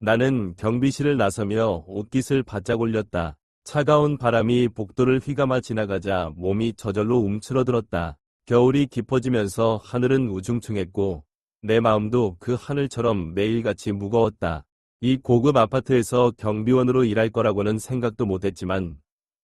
나는 경비실을 나서며 옷깃을 바짝 올렸다. 차가운 바람이 복도를 휘감아 지나가자 몸이 저절로 움츠러들었다. 겨울이 깊어지면서 하늘은 우중충했고 내 마음도 그 하늘처럼 매일같이 무거웠다. 이 고급 아파트에서 경비원으로 일할 거라고는 생각도 못했지만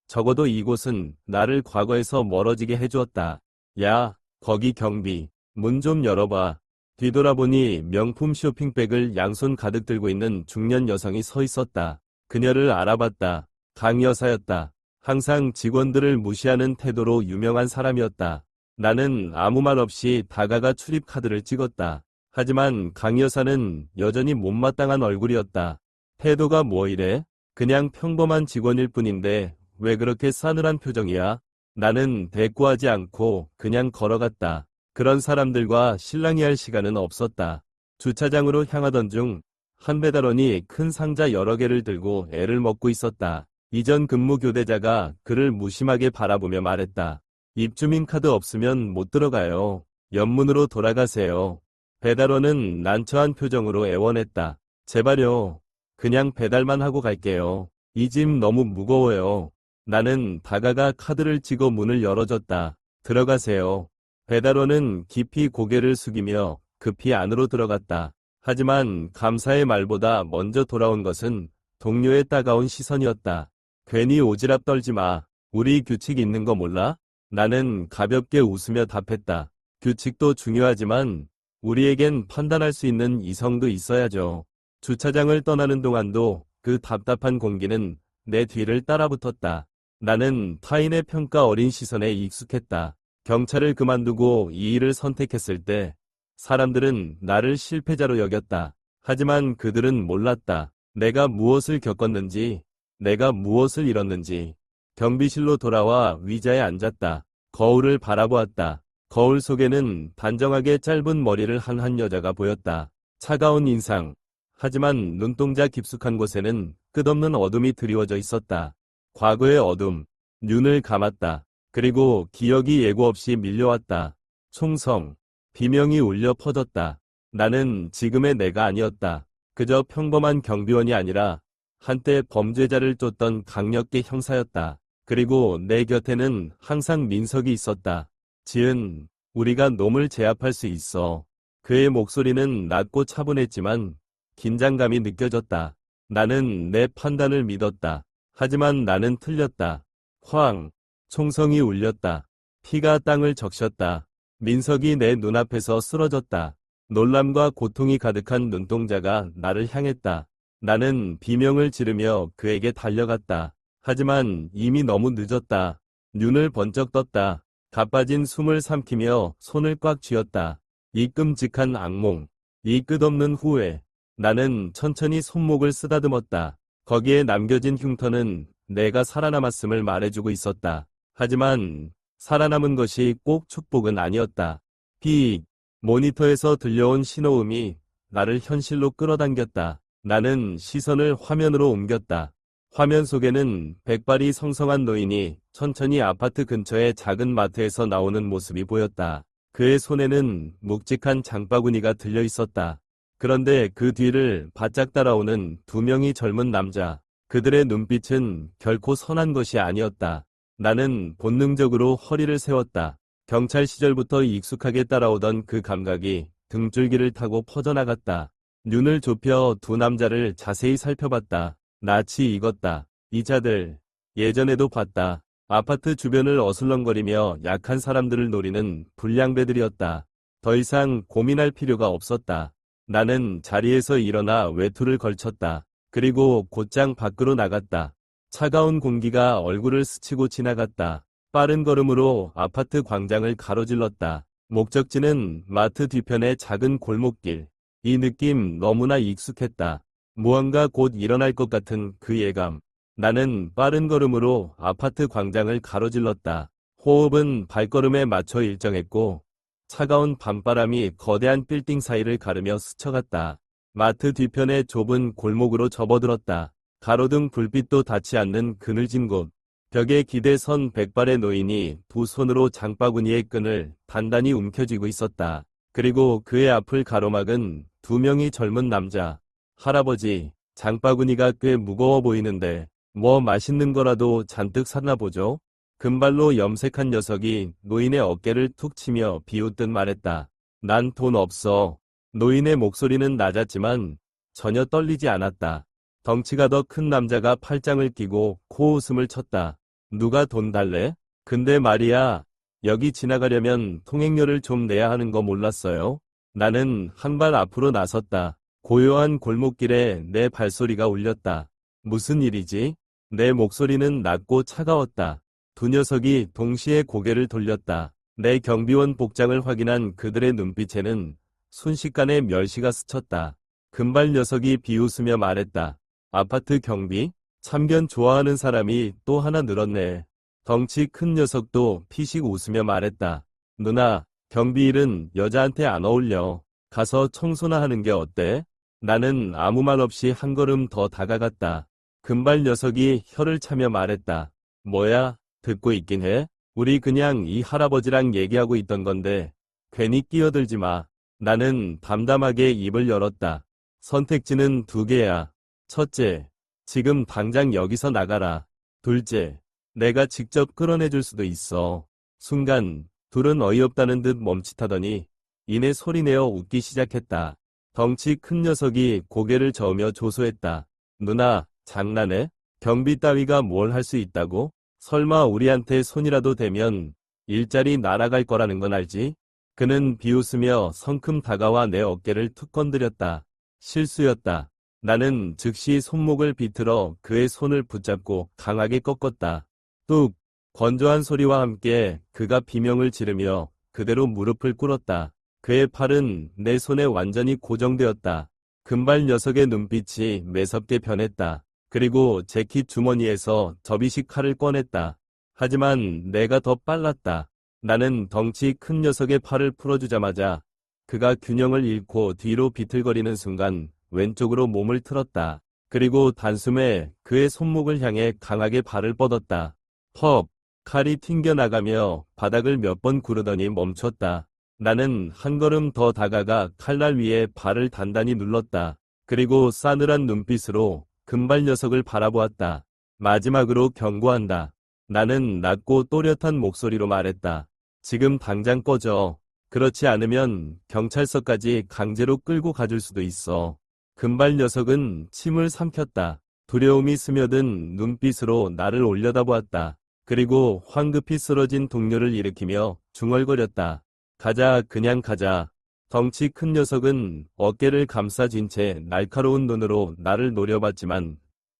적어도 이곳은 나를 과거에서 멀어지게 해주었다. 야, 거기 경비. 문 좀 열어봐. 뒤돌아보니 명품 쇼핑백을 양손 가득 들고 있는 중년 여성이 서 있었다. 그녀를 알아봤다. 강 여사였다. 항상 직원들을 무시하는 태도로 유명한 사람이었다. 나는 아무 말 없이 다가가 출입카드를 찍었다. 하지만 강 여사는 여전히 못마땅한 얼굴이었다. 태도가 뭐 이래? 그냥 평범한 직원일 뿐인데 왜 그렇게 싸늘한 표정이야? 나는 대꾸하지 않고 그냥 걸어갔다. 그런 사람들과 실랑이 할 시간은 없었다. 주차장으로 향하던 중 한 배달원이 큰 상자 여러 개를 들고 애를 먹고 있었다. 이전 근무 교대자가 그를 무심하게 바라보며 말했다. 입주민 카드 없으면 못 들어가요. 옆문으로 돌아가세요. 배달원은 난처한 표정으로 애원했다. 제발요. 그냥 배달만 하고 갈게요. 이 짐 너무 무거워요. 나는 다가가 카드를 찍어 문을 열어줬다. 들어가세요. 배달원은 깊이 고개를 숙이며 급히 안으로 들어갔다. 하지만 감사의 말보다 먼저 돌아온 것은 동료의 따가운 시선이었다. 괜히 오지랖 떨지 마. 우리 규칙 있는 거 몰라? 나는 가볍게 웃으며 답했다. 규칙도 중요하지만 우리에겐 판단할 수 있는 이성도 있어야죠. 주차장을 떠나는 동안도 그 답답한 공기는 내 뒤를 따라붙었다. 나는 타인의 평가 어린 시선에 익숙했다. 경찰을 그만두고 이 일을 선택했을 때 사람들은 나를 실패자로 여겼다. 하지만 그들은 몰랐다. 내가 무엇을 겪었는지, 내가 무엇을 잃었는지. 경비실로 돌아와 의자에 앉았다. 거울을 바라보았다. 거울 속에는 단정하게 짧은 머리를 한 여자가 보였다. 차가운 인상. 하지만 눈동자 깊숙한 곳에는 끝없는 어둠이 드리워져 있었다. 과거의 어둠. 눈을 감았다. 그리고 기억이 예고 없이 밀려왔다. 총성. 비명이 울려 퍼졌다. 나는 지금의 내가 아니었다. 그저 평범한 경비원이 아니라 한때 범죄자를 쫓던 강력계 형사였다. 그리고 내 곁에는 항상 민석이 있었다. 지은, 우리가 놈을 제압할 수 있어. 그의 목소리는 낮고 차분했지만 긴장감이 느껴졌다. 나는 내 판단을 믿었다. 하지만 나는 틀렸다. 황, 총성이 울렸다. 피가 땅을 적셨다. 민석이 내 눈앞에서 쓰러졌다. 놀람과 고통이 가득한 눈동자가 나를 향했다. 나는 비명을 지르며 그에게 달려갔다. 하지만 이미 너무 늦었다. 눈을 번쩍 떴다. 가빠진 숨을 삼키며 손을 꽉 쥐었다. 이 끔찍한 악몽. 이 끝없는 후회. 나는 천천히 손목을 쓰다듬었다. 거기에 남겨진 흉터는 내가 살아남았음을 말해주고 있었다. 하지만 살아남은 것이 꼭 축복은 아니었다. 삐익. 모니터에서 들려온 신호음이 나를 현실로 끌어당겼다. 나는 시선을 화면으로 옮겼다. 화면 속에는 백발이 성성한 노인이 천천히 아파트 근처의 작은 마트에서 나오는 모습이 보였다. 그의 손에는 묵직한 장바구니가 들려 있었다. 그런데 그 뒤를 바짝 따라오는 두 명의 젊은 남자. 그들의 눈빛은 결코 선한 것이 아니었다. 나는 본능적으로 허리를 세웠다. 경찰 시절부터 익숙하게 따라오던 그 감각이 등줄기를 타고 퍼져나갔다. 눈을 좁혀 두 남자를 자세히 살펴봤다. 낯이 익었다. 이 자들, 예전에도 봤다. 아파트 주변을 어슬렁거리며 약한 사람들을 노리는 불량배들이었다. 더 이상 고민할 필요가 없었다. 나는 자리에서 일어나 외투를 걸쳤다. 그리고 곧장 밖으로 나갔다. 차가운 공기가 얼굴을 스치고 지나갔다. 빠른 걸음으로 아파트 광장을 가로질렀다. 목적지는 마트 뒤편의 작은 골목길. 이 느낌 너무나 익숙했다. 무언가 곧 일어날 것 같은 그 예감. 나는 빠른 걸음으로 아파트 광장을 가로질렀다. 호흡은 발걸음에 맞춰 일정했고 차가운 밤바람이 거대한 빌딩 사이를 가르며 스쳐갔다. 마트 뒤편의 좁은 골목으로 접어들었다. 가로등 불빛도 닿지 않는 그늘진 곳. 벽에 기대 선 백발의 노인이 두 손으로 장바구니의 끈을 단단히 움켜쥐고 있었다. 그리고 그의 앞을 가로막은 두 명의 젊은 남자. 할아버지, 장바구니가 꽤 무거워 보이는데 뭐 맛있는 거라도 잔뜩 샀나 보죠? 금발로 염색한 녀석이 노인의 어깨를 툭 치며 비웃듯 말했다. 난 돈 없어. 노인의 목소리는 낮았지만 전혀 떨리지 않았다. 덩치가 더 큰 남자가 팔짱을 끼고 코웃음을 쳤다. 누가 돈 달래? 근데 말이야. 여기 지나가려면 통행료를 좀 내야 하는 거 몰랐어요? 나는 한 발 앞으로 나섰다. 고요한 골목길에 내 발소리가 울렸다. 무슨 일이지? 내 목소리는 낮고 차가웠다. 두 녀석이 동시에 고개를 돌렸다. 내 경비원 복장을 확인한 그들의 눈빛에는 순식간에 멸시가 스쳤다. 금발 녀석이 비웃으며 말했다. 아파트 경비? 참견 좋아하는 사람이 또 하나 늘었네. 덩치 큰 녀석도 피식 웃으며 말했다. 누나, 경비 일은 여자한테 안 어울려. 가서 청소나 하는 게 어때? 나는 아무 말 없이 한 걸음 더 다가갔다. 금발 녀석이 혀를 차며 말했다. 뭐야, 듣고 있긴 해? 우리 그냥 이 할아버지랑 얘기하고 있던 건데 괜히 끼어들지 마. 나는 담담하게 입을 열었다. 선택지는 두 개야. 첫째, 지금 당장 여기서 나가라. 둘째, 내가 직접 끌어내줄 수도 있어. 순간 둘은 어이없다는 듯 멈칫하더니 이내 소리내어 웃기 시작했다. 덩치 큰 녀석이 고개를 저으며 조소했다. 누나, 장난해? 경비 따위가 뭘 할 수 있다고? 설마 우리한테 손이라도 대면 일자리 날아갈 거라는 건 알지? 그는 비웃으며 성큼 다가와 내 어깨를 툭 건드렸다. 실수였다. 나는 즉시 손목을 비틀어 그의 손을 붙잡고 강하게 꺾었다. 뚝! 건조한 소리와 함께 그가 비명을 지르며 그대로 무릎을 꿇었다. 그의 팔은 내 손에 완전히 고정되었다. 금발 녀석의 눈빛이 매섭게 변했다. 그리고 재킷 주머니에서 접이식 칼을 꺼냈다. 하지만 내가 더 빨랐다. 나는 덩치 큰 녀석의 팔을 풀어주자마자 그가 균형을 잃고 뒤로 비틀거리는 순간 왼쪽으로 몸을 틀었다. 그리고 단숨에 그의 손목을 향해 강하게 발을 뻗었다. 퍽! 칼이 튕겨나가며 바닥을 몇 번 구르더니 멈췄다. 나는 한 걸음 더 다가가 칼날 위에 발을 단단히 눌렀다. 그리고 싸늘한 눈빛으로 금발 녀석을 바라보았다. 마지막으로 경고한다. 나는 낮고 또렷한 목소리로 말했다. 지금 당장 꺼져. 그렇지 않으면 경찰서까지 강제로 끌고 가줄 수도 있어. 금발 녀석은 침을 삼켰다. 두려움이 스며든 눈빛으로 나를 올려다보았다. 그리고 황급히 쓰러진 동료를 일으키며 중얼거렸다. 가자, 그냥 가자. 덩치 큰 녀석은 어깨를 감싸쥔 채 날카로운 눈으로 나를 노려봤지만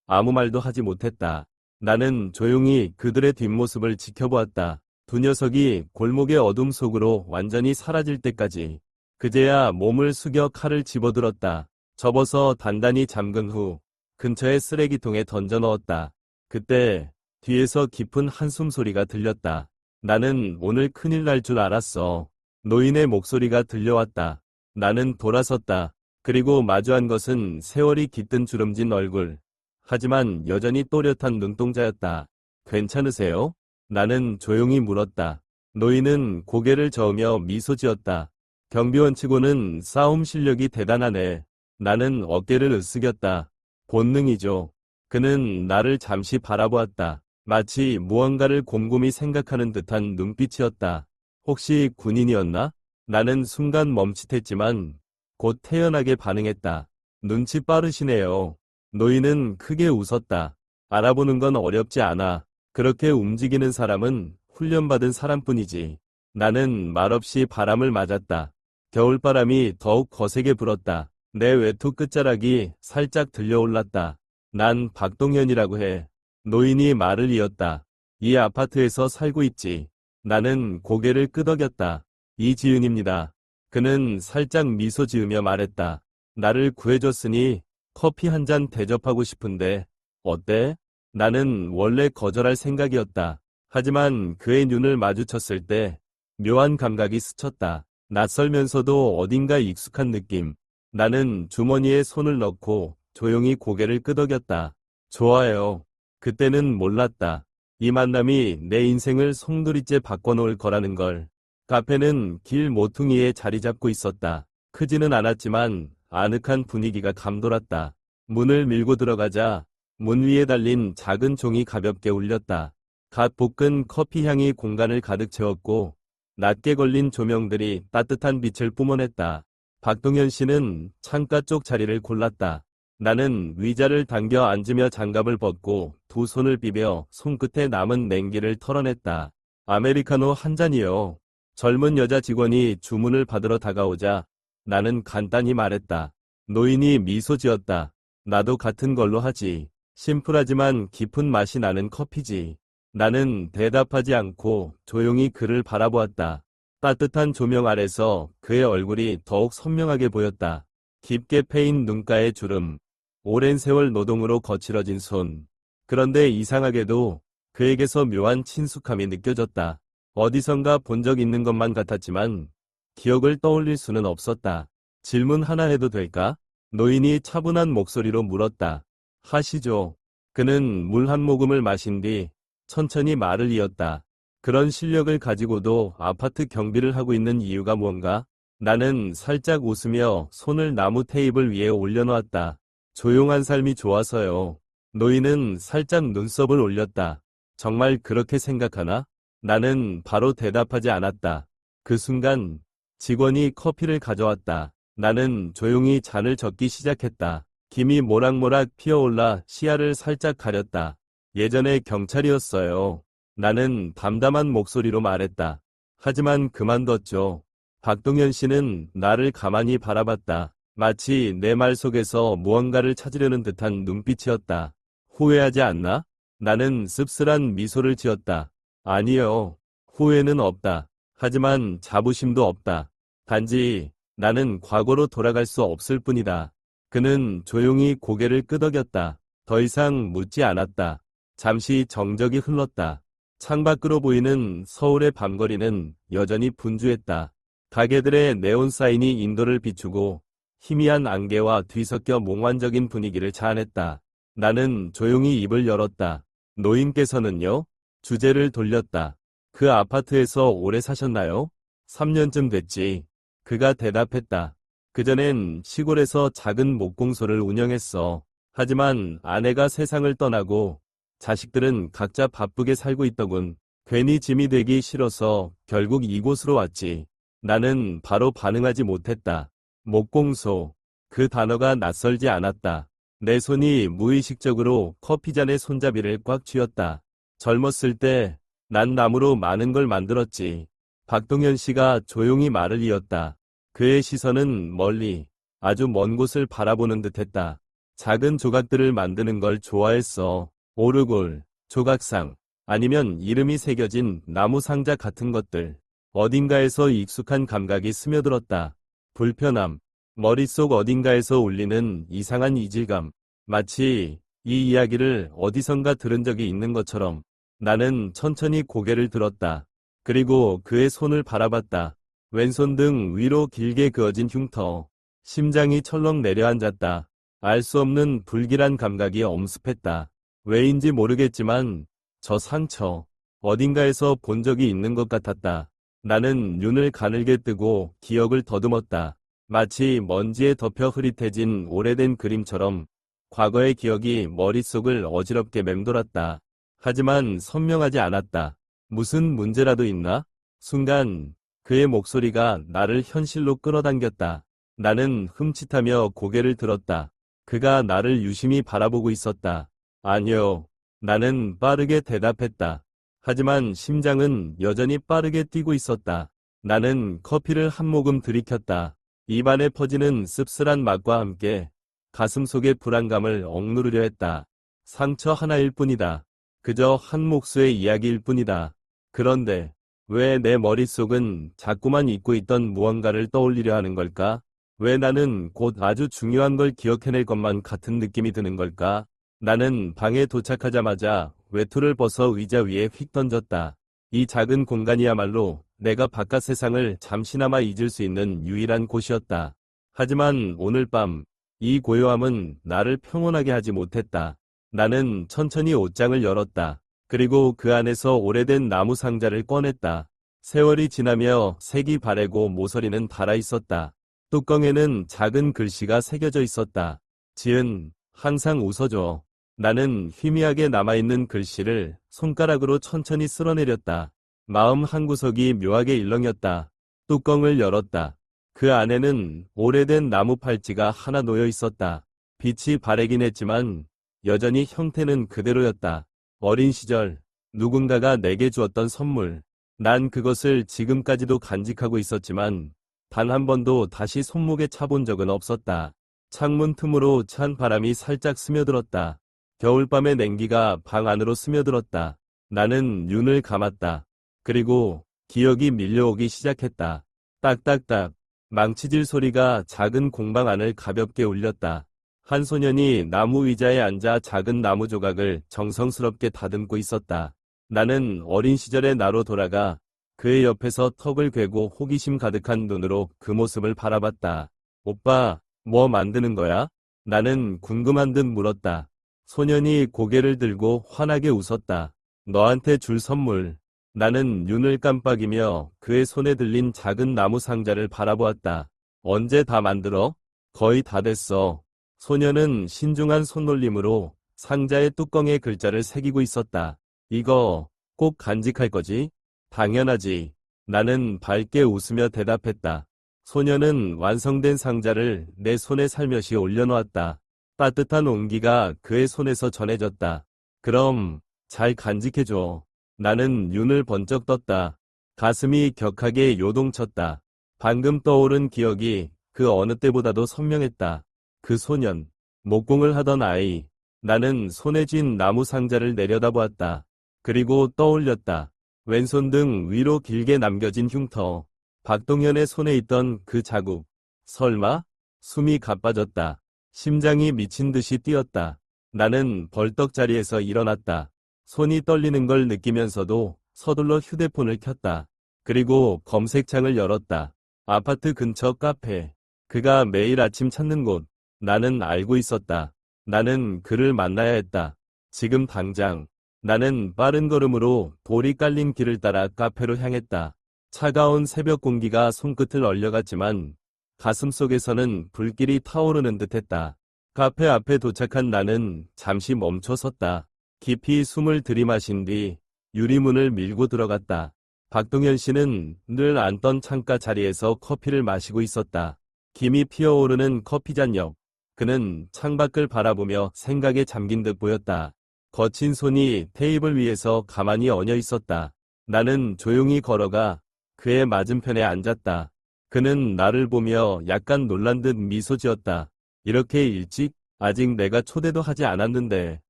아무 말도 하지 못했다. 나는 조용히 그들의 뒷모습을 지켜보았다. 두 녀석이 골목의 어둠 속으로 완전히 사라질 때까지. 그제야 몸을 숙여 칼을 집어들었다. 접어서 단단히 잠근 후 근처의 쓰레기통에 던져 넣었다. 그때 뒤에서 깊은 한숨 소리가 들렸다. 나는 오늘 큰일 날 줄 알았어. 노인의 목소리가 들려왔다. 나는 돌아섰다. 그리고 마주한 것은 세월이 깃든 주름진 얼굴. 하지만 여전히 또렷한 눈동자였다. 괜찮으세요? 나는 조용히 물었다. 노인은 고개를 저으며 미소 지었다. 경비원치고는 싸움 실력이 대단하네. 나는 어깨를 으쓱였다. 본능이죠. 그는 나를 잠시 바라보았다. 마치 무언가를 곰곰이 생각하는 듯한 눈빛이었다. 혹시 군인이었나? 나는 순간 멈칫했지만 곧 태연하게 반응했다. 눈치 빠르시네요. 노인은 크게 웃었다. 알아보는 건 어렵지 않아. 그렇게 움직이는 사람은 훈련받은 사람뿐이지. 나는 말없이 바람을 맞았다. 겨울바람이 더욱 거세게 불었다. 내 외투 끝자락이 살짝 들려올랐다. 난 박동현이라고 해. 노인이 말을 이었다. 이 아파트에서 살고 있지. 나는 고개를 끄덕였다. 이지은입니다. 그는 살짝 미소 지으며 말했다. 나를 구해줬으니 커피 한 잔 대접하고 싶은데 어때? 나는 원래 거절할 생각이었다. 하지만 그의 눈을 마주쳤을 때 묘한 감각이 스쳤다. 낯설면서도 어딘가 익숙한 느낌. 나는 주머니에 손을 넣고 조용히 고개를 끄덕였다. 좋아요. 그때는 몰랐다. 이 만남이 내 인생을 송두리째 바꿔놓을 거라는 걸. 카페는 길 모퉁이에 자리 잡고 있었다. 크지는 않았지만 아늑한 분위기가 감돌았다. 문을 밀고 들어가자 문 위에 달린 작은 종이 가볍게 울렸다. 갓 볶은 커피 향이 공간을 가득 채웠고 낮게 걸린 조명들이 따뜻한 빛을 뿜어냈다. 박동현 씨는 창가 쪽 자리를 골랐다. 나는 의자를 당겨 앉으며 장갑을 벗고 두 손을 비벼 손끝에 남은 냉기를 털어냈다. 아메리카노 한 잔이요. 젊은 여자 직원이 주문을 받으러 다가오자 나는 간단히 말했다. 노인이 미소 지었다. 나도 같은 걸로 하지. 심플하지만 깊은 맛이 나는 커피지. 나는 대답하지 않고 조용히 그를 바라보았다. 따뜻한 조명 아래서 그의 얼굴이 더욱 선명하게 보였다. 깊게 패인 눈가의 주름, 오랜 세월 노동으로 거칠어진 손. 그런데 이상하게도 그에게서 묘한 친숙함이 느껴졌다. 어디선가 본 적 있는 것만 같았지만 기억을 떠올릴 수는 없었다. 질문 하나 해도 될까? 노인이 차분한 목소리로 물었다. 하시죠. 그는 물 한 모금을 마신 뒤 천천히 말을 이었다. 그런 실력을 가지고도 아파트 경비를 하고 있는 이유가 뭔가? 나는 살짝 웃으며 손을 나무 테이블 위에 올려놓았다. 조용한 삶이 좋아서요. 노인은 살짝 눈썹을 올렸다. 정말 그렇게 생각하나? 나는 바로 대답하지 않았다. 그 순간 직원이 커피를 가져왔다. 나는 조용히 잔을 젓기 시작했다. 김이 모락모락 피어올라 시야를 살짝 가렸다. 예전에 경찰이었어요. 나는 담담한 목소리로 말했다. 하지만 그만뒀죠. 박동현 씨는 나를 가만히 바라봤다. 마치 내 말 속에서 무언가를 찾으려는 듯한 눈빛이었다. 후회하지 않나? 나는 씁쓸한 미소를 지었다. 아니요. 후회는 없다. 하지만 자부심도 없다. 단지 나는 과거로 돌아갈 수 없을 뿐이다. 그는 조용히 고개를 끄덕였다. 더 이상 묻지 않았다. 잠시 정적이 흘렀다. 창밖으로 보이는 서울의 밤거리는 여전히 분주했다. 가게들의 네온 사인이 인도를 비추고 희미한 안개와 뒤섞여 몽환적인 분위기를 자아냈다. 나는 조용히 입을 열었다. 노인께서는요? 주제를 돌렸다. 그 아파트에서 오래 사셨나요? 3년쯤 됐지. 그가 대답했다. 그전엔 시골에서 작은 목공소를 운영했어. 하지만 아내가 세상을 떠나고 자식들은 각자 바쁘게 살고 있더군. 괜히 짐이 되기 싫어서 결국 이곳으로 왔지. 나는 바로 반응하지 못했다. 목공소. 그 단어가 낯설지 않았다. 내 손이 무의식적으로 커피잔의 손잡이를 꽉 쥐었다. 젊었을 때 난 나무로 많은 걸 만들었지. 박동현 씨가 조용히 말을 이었다. 그의 시선은 멀리, 아주 먼 곳을 바라보는 듯했다. 작은 조각들을 만드는 걸 좋아했어. 오르골, 조각상, 아니면 이름이 새겨진 나무 상자 같은 것들. 어딘가에서 익숙한 감각이 스며들었다. 불편함, 머릿속 어딘가에서 울리는 이상한 이질감. 마치 이 이야기를 어디선가 들은 적이 있는 것처럼. 나는 천천히 고개를 들었다. 그리고 그의 손을 바라봤다. 왼손 등 위로 길게 그어진 흉터. 심장이 철렁 내려앉았다. 알 수 없는 불길한 감각이 엄습했다. 왜인지 모르겠지만 저 상처, 어딘가에서 본 적이 있는 것 같았다. 나는 눈을 가늘게 뜨고 기억을 더듬었다. 마치 먼지에 덮여 흐릿해진 오래된 그림처럼 과거의 기억이 머릿속을 어지럽게 맴돌았다. 하지만 선명하지 않았다. 무슨 문제라도 있나? 순간 그의 목소리가 나를 현실로 끌어당겼다. 나는 흠칫하며 고개를 들었다. 그가 나를 유심히 바라보고 있었다. 아니요. 나는 빠르게 대답했다. 하지만 심장은 여전히 빠르게 뛰고 있었다. 나는 커피를 한 모금 들이켰다. 입안에 퍼지는 씁쓸한 맛과 함께 가슴 속의 불안감을 억누르려 했다. 상처 하나일 뿐이다. 그저 한 몫의 이야기일 뿐이다. 그런데 왜 내 머릿속은 자꾸만 잊고 있던 무언가를 떠올리려 하는 걸까? 왜 나는 곧 아주 중요한 걸 기억해낼 것만 같은 느낌이 드는 걸까? 나는 방에 도착하자마자 외투를 벗어 의자 위에 휙 던졌다. 이 작은 공간이야말로 내가 바깥 세상을 잠시나마 잊을 수 있는 유일한 곳이었다. 하지만 오늘 밤 이 고요함은 나를 평온하게 하지 못했다. 나는 천천히 옷장을 열었다. 그리고 그 안에서 오래된 나무 상자를 꺼냈다. 세월이 지나며 색이 바래고 모서리는 닳아 있었다. 뚜껑에는 작은 글씨가 새겨져 있었다. 지은 항상 웃어줘. 나는 희미하게 남아있는 글씨를 손가락으로 천천히 쓸어내렸다. 마음 한구석이 묘하게 일렁였다. 뚜껑을 열었다. 그 안에는 오래된 나무 팔찌가 하나 놓여 있었다. 빛이 바래긴 했지만 여전히 형태는 그대로였다. 어린 시절 누군가가 내게 주었던 선물. 난 그것을 지금까지도 간직하고 있었지만 단 한 번도 다시 손목에 차본 적은 없었다. 창문 틈으로 찬 바람이 살짝 스며들었다. 겨울밤의 냉기가 방 안으로 스며들었다. 나는 눈을 감았다. 그리고 기억이 밀려오기 시작했다. 딱딱딱. 망치질 소리가 작은 공방 안을 가볍게 울렸다. 한 소년이 나무 의자에 앉아 작은 나무 조각을 정성스럽게 다듬고 있었다. 나는 어린 시절의 나로 돌아가 그의 옆에서 턱을 괴고 호기심 가득한 눈으로 그 모습을 바라봤다. 오빠, 뭐 만드는 거야? 나는 궁금한 듯 물었다. 소년이 고개를 들고 환하게 웃었다. 너한테 줄 선물. 나는 눈을 깜빡이며 그의 손에 들린 작은 나무 상자를 바라보았다. 언제 다 만들어? 거의 다 됐어. 소년은 신중한 손놀림으로 상자의 뚜껑에 글자를 새기고 있었다. 이거 꼭 간직할 거지? 당연하지. 나는 밝게 웃으며 대답했다. 소년은 완성된 상자를 내 손에 살며시 올려놓았다. 따뜻한 온기가 그의 손에서 전해졌다. 그럼 잘 간직해줘. 나는 눈을 번쩍 떴다. 가슴이 격하게 요동쳤다. 방금 떠오른 기억이 그 어느 때보다도 선명했다. 그 소년, 목공을 하던 아이. 나는 손에 쥔 나무 상자를 내려다보았다. 그리고 떠올렸다. 왼손 등 위로 길게 남겨진 흉터. 박동현의 손에 있던 그 자국. 설마? 숨이 가빠졌다. 심장이 미친 듯이 뛰었다. 나는 벌떡 자리에서 일어났다. 손이 떨리는 걸 느끼면서도 서둘러 휴대폰을 켰다. 그리고 검색창을 열었다. 아파트 근처 카페. 그가 매일 아침 찾는 곳. 나는 알고 있었다. 나는 그를 만나야 했다. 지금 당장. 나는 빠른 걸음으로 돌이 깔린 길을 따라 카페로 향했다. 차가운 새벽 공기가 손끝을 얼려갔지만 가슴속에서는 불길이 타오르는 듯했다. 카페 앞에 도착한 나는 잠시 멈춰 섰다. 깊이 숨을 들이마신 뒤 유리문을 밀고 들어갔다. 박동현 씨는 늘 앉던 창가 자리에서 커피를 마시고 있었다. 김이 피어오르는 커피잔 옆. 그는 창밖을 바라보며 생각에 잠긴 듯 보였다. 거친 손이 테이블 위에서 가만히 얹어 있었다. 나는 조용히 걸어가 그의 맞은편에 앉았다. 그는 나를 보며 약간 놀란 듯 미소 지었다. 이렇게 일찍? 아직 내가 초대도 하지 않았는데.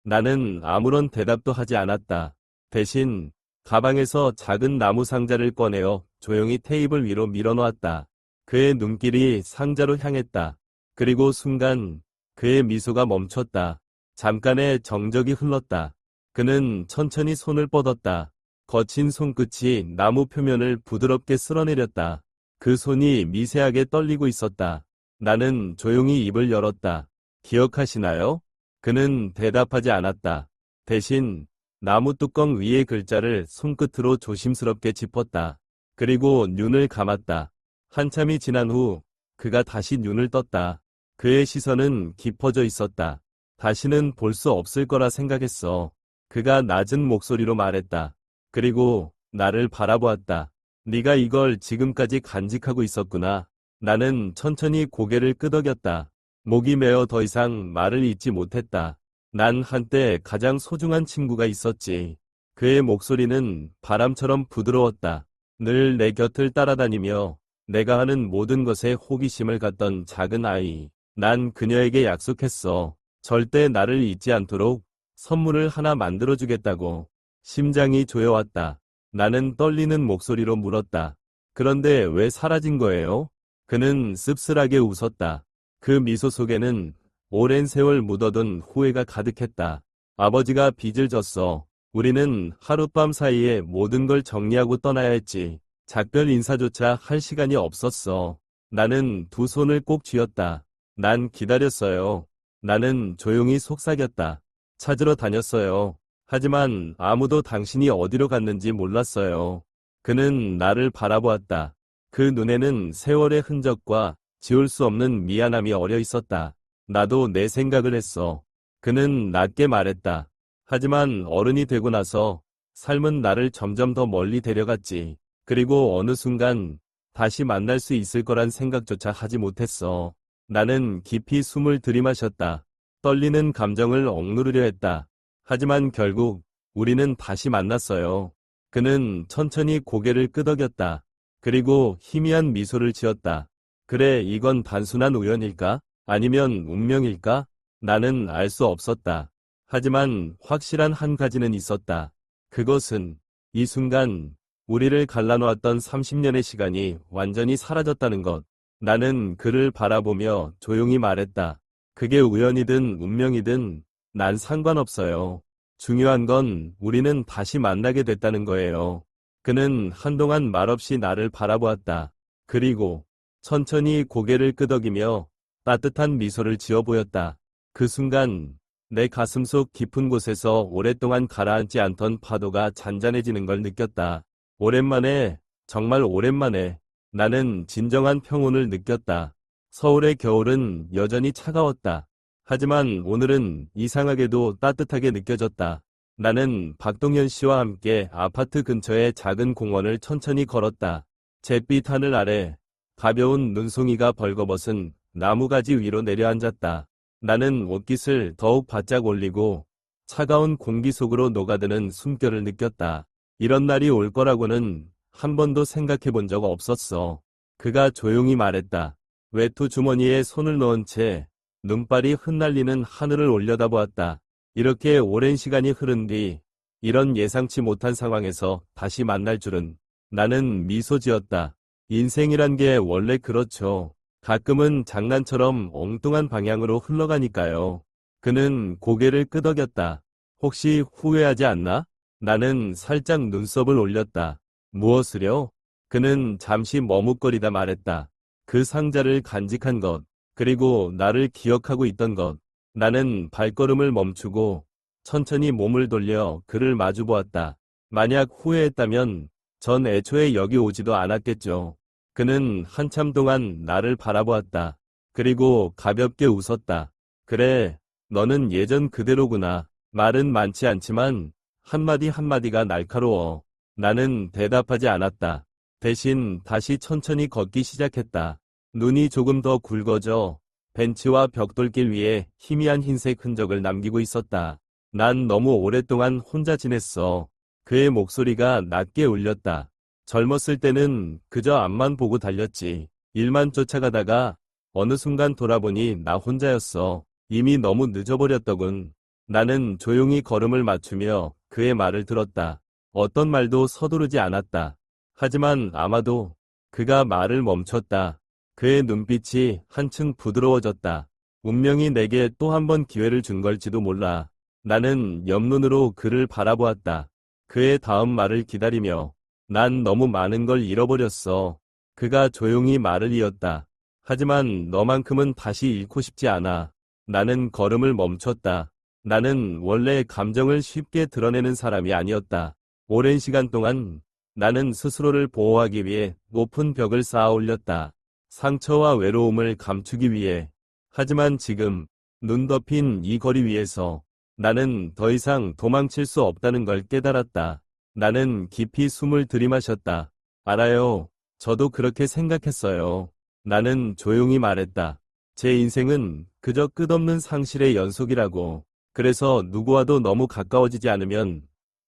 나는 아무런 대답도 하지 않았다. 대신 가방에서 작은 나무 상자를 꺼내어 조용히 테이블 위로 밀어놓았다. 그의 눈길이 상자로 향했다. 그리고 순간 그의 미소가 멈췄다. 잠깐의 정적이 흘렀다. 그는 천천히 손을 뻗었다. 거친 손끝이 나무 표면을 부드럽게 쓸어내렸다. 그 손이 미세하게 떨리고 있었다. 나는 조용히 입을 열었다. 기억하시나요? 그는 대답하지 않았다. 대신 나무 뚜껑 위의 글자를 손끝으로 조심스럽게 짚었다. 그리고 눈을 감았다. 한참이 지난 후 그가 다시 눈을 떴다. 그의 시선은 깊어져 있었다. 다시는 볼 수 없을 거라 생각했어. 그가 낮은 목소리로 말했다. 그리고 나를 바라보았다. 네가 이걸 지금까지 간직하고 있었구나. 나는 천천히 고개를 끄덕였다. 목이 메어 더 이상 말을 잇지 못했다. 난 한때 가장 소중한 친구가 있었지. 그의 목소리는 바람처럼 부드러웠다. 늘 내 곁을 따라다니며 내가 하는 모든 것에 호기심을 갖던 작은 아이. 난 그녀에게 약속했어. 절대 나를 잊지 않도록 선물을 하나 만들어주겠다고. 심장이 조여왔다. 나는 떨리는 목소리로 물었다. 그런데 왜 사라진 거예요? 그는 씁쓸하게 웃었다. 그 미소 속에는 오랜 세월 묻어둔 후회가 가득했다. 아버지가 빚을 졌어. 우리는 하룻밤 사이에 모든 걸 정리하고 떠나야 했지. 작별 인사조차 할 시간이 없었어. 나는 두 손을 꼭 쥐었다. 난 기다렸어요. 나는 조용히 속삭였다. 찾으러 다녔어요. 하지만 아무도 당신이 어디로 갔는지 몰랐어요. 그는 나를 바라보았다. 그 눈에는 세월의 흔적과 지울 수 없는 미안함이 어려 있었다. 나도 내 생각을 했어. 그는 낮게 말했다. 하지만 어른이 되고 나서 삶은 나를 점점 더 멀리 데려갔지. 그리고 어느 순간 다시 만날 수 있을 거란 생각조차 하지 못했어. 나는 깊이 숨을 들이마셨다. 떨리는 감정을 억누르려 했다. 하지만 결국 우리는 다시 만났어요. 그는 천천히 고개를 끄덕였다. 그리고 희미한 미소를 지었다. 그래, 이건 단순한 우연일까? 아니면 운명일까? 나는 알 수 없었다. 하지만 확실한 한 가지는 있었다. 그것은 이 순간 우리를 갈라놓았던 30년의 시간이 완전히 사라졌다는 것. 나는 그를 바라보며 조용히 말했다. 그게 우연이든 운명이든 난 상관없어요. 중요한 건 우리는 다시 만나게 됐다는 거예요. 그는 한동안 말없이 나를 바라보았다. 그리고 천천히 고개를 끄덕이며 따뜻한 미소를 지어 보였다. 그 순간 내 가슴속 깊은 곳에서 오랫동안 가라앉지 않던 파도가 잔잔해지는 걸 느꼈다. 오랜만에, 정말 오랜만에 나는 진정한 평온을 느꼈다. 서울의 겨울은 여전히 차가웠다. 하지만 오늘은 이상하게도 따뜻하게 느껴졌다. 나는 박동현 씨와 함께 아파트 근처의 작은 공원을 천천히 걸었다. 잿빛 하늘 아래 가벼운 눈송이가 벌거벗은 나무가지 위로 내려앉았다. 나는 옷깃을 더욱 바짝 올리고 차가운 공기 속으로 녹아드는 숨결을 느꼈다. 이런 날이 올 거라고는 한 번도 생각해 본 적 없었어. 그가 조용히 말했다. 외투 주머니에 손을 넣은 채 눈발이 흩날리는 하늘을 올려다보았다. 이렇게 오랜 시간이 흐른 뒤 이런 예상치 못한 상황에서 다시 만날 줄은. 나는 미소 지었다. 인생이란 게 원래 그렇죠. 가끔은 장난처럼 엉뚱한 방향으로 흘러가니까요. 그는 고개를 끄덕였다. 혹시 후회하지 않나? 나는 살짝 눈썹을 올렸다. 무엇을요? 그는 잠시 머뭇거리다 말했다. 그 상자를 간직한 것, 그리고 나를 기억하고 있던 것. 나는 발걸음을 멈추고 천천히 몸을 돌려 그를 마주보았다. 만약 후회했다면 전 애초에 여기 오지도 않았겠죠. 그는 한참 동안 나를 바라보았다. 그리고 가볍게 웃었다. 그래, 너는 예전 그대로구나. 말은 많지 않지만 한마디 한마디가 날카로워. 나는 대답하지 않았다. 대신 다시 천천히 걷기 시작했다. 눈이 조금 더 굵어져 벤치와 벽돌길 위에 희미한 흰색 흔적을 남기고 있었다. 난 너무 오랫동안 혼자 지냈어. 그의 목소리가 낮게 울렸다. 젊었을 때는 그저 앞만 보고 달렸지. 일만 쫓아가다가 어느 순간 돌아보니 나 혼자였어. 이미 너무 늦어버렸더군. 나는 조용히 걸음을 맞추며 그의 말을 들었다. 어떤 말도 서두르지 않았다. 하지만 아마도 그가 말을 멈췄다. 그의 눈빛이 한층 부드러워졌다. 운명이 내게 또 한 번 기회를 준 걸지도 몰라. 나는 옆눈으로 그를 바라보았다. 그의 다음 말을 기다리며 난 너무 많은 걸 잃어버렸어. 그가 조용히 말을 이었다. 하지만 너만큼은 다시 잃고 싶지 않아. 나는 걸음을 멈췄다. 나는 원래 감정을 쉽게 드러내는 사람이 아니었다. 오랜 시간 동안 나는 스스로를 보호하기 위해 높은 벽을 쌓아 올렸다. 상처와 외로움을 감추기 위해. 하지만 지금 눈 덮인 이 거리 위에서 나는 더 이상 도망칠 수 없다는 걸 깨달았다. 나는 깊이 숨을 들이마셨다. 알아요. 저도 그렇게 생각했어요. 나는 조용히 말했다. 제 인생은 그저 끝없는 상실의 연속이라고. 그래서 누구와도 너무 가까워지지 않으면,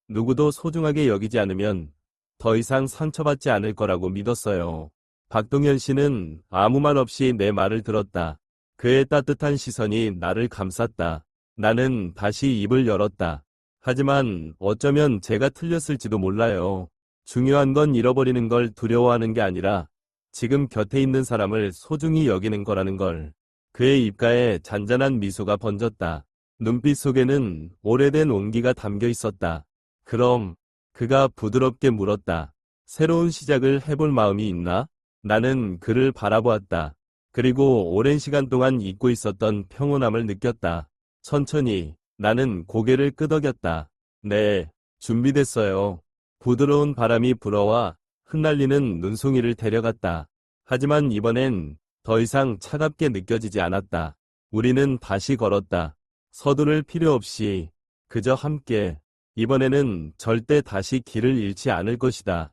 누구도 소중하게 여기지 않으면 더 이상 상처받지 않을 거라고 믿었어요. 박동현 씨는 아무 말 없이 내 말을 들었다. 그의 따뜻한 시선이 나를 감쌌다. 나는 다시 입을 열었다. 하지만 어쩌면 제가 틀렸을지도 몰라요. 중요한 건 잃어버리는 걸 두려워하는 게 아니라 지금 곁에 있는 사람을 소중히 여기는 거라는 걸. 그의 입가에 잔잔한 미소가 번졌다. 눈빛 속에는 오래된 온기가 담겨 있었다. 그럼 그가 부드럽게 물었다. 새로운 시작을 해볼 마음이 있나? 나는 그를 바라보았다. 그리고 오랜 시간 동안 잊고 있었던 평온함을 느꼈다. 천천히 나는 고개를 끄덕였다. 네, 준비됐어요. 부드러운 바람이 불어와 흩날리는 눈송이를 데려갔다. 하지만 이번엔 더 이상 차갑게 느껴지지 않았다. 우리는 다시 걸었다. 서두를 필요 없이 그저 함께. 이번에는 절대 다시 길을 잃지 않을 것이다.